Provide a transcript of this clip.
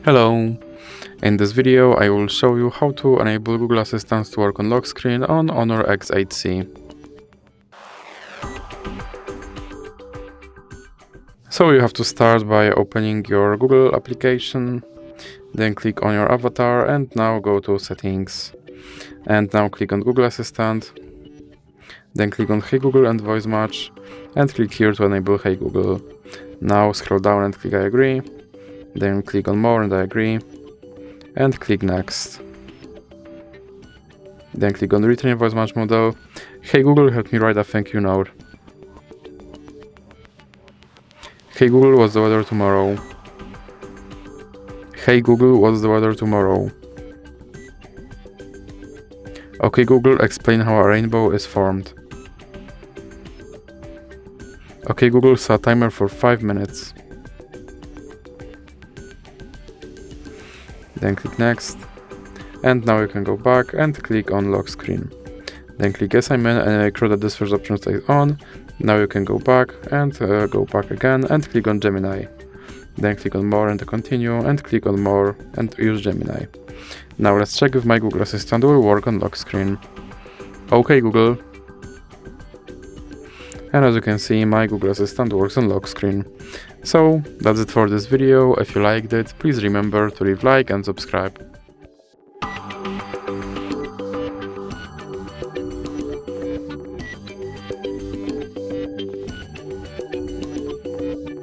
Hello! In this video I will show you how to enable Google Assistant to work on lock screen on Honor X8c. So you have to start by opening your Google application, then click on your avatar and now go to settings. And now click on Google Assistant, then click on Hey Google and Voice Match and click here to enable Hey Google. Now scroll down and click I agree. Then click on More and I agree, and click Next. Then click on Retrain Voice Match Model. Hey Google, help me write a thank you note. Hey Google, what's the weather tomorrow? Hey Google, what's the weather tomorrow? Okay Google, explain how a rainbow is formed. Okay Google, set a timer for 5 minutes. Then click Next, and now you can go back and click on Lock Screen. Then click Yes, I'm in, and make sure that this first option stays on. Now you can go back and go back again and click on Gemini. Then click on More and Continue and click on More and use Gemini. Now let's check if my Google Assistant will work on lock screen. Okay Google. And as you can see, my Google Assistant works on lock screen. So that's it for this video. If you liked it, please remember to leave a like and subscribe.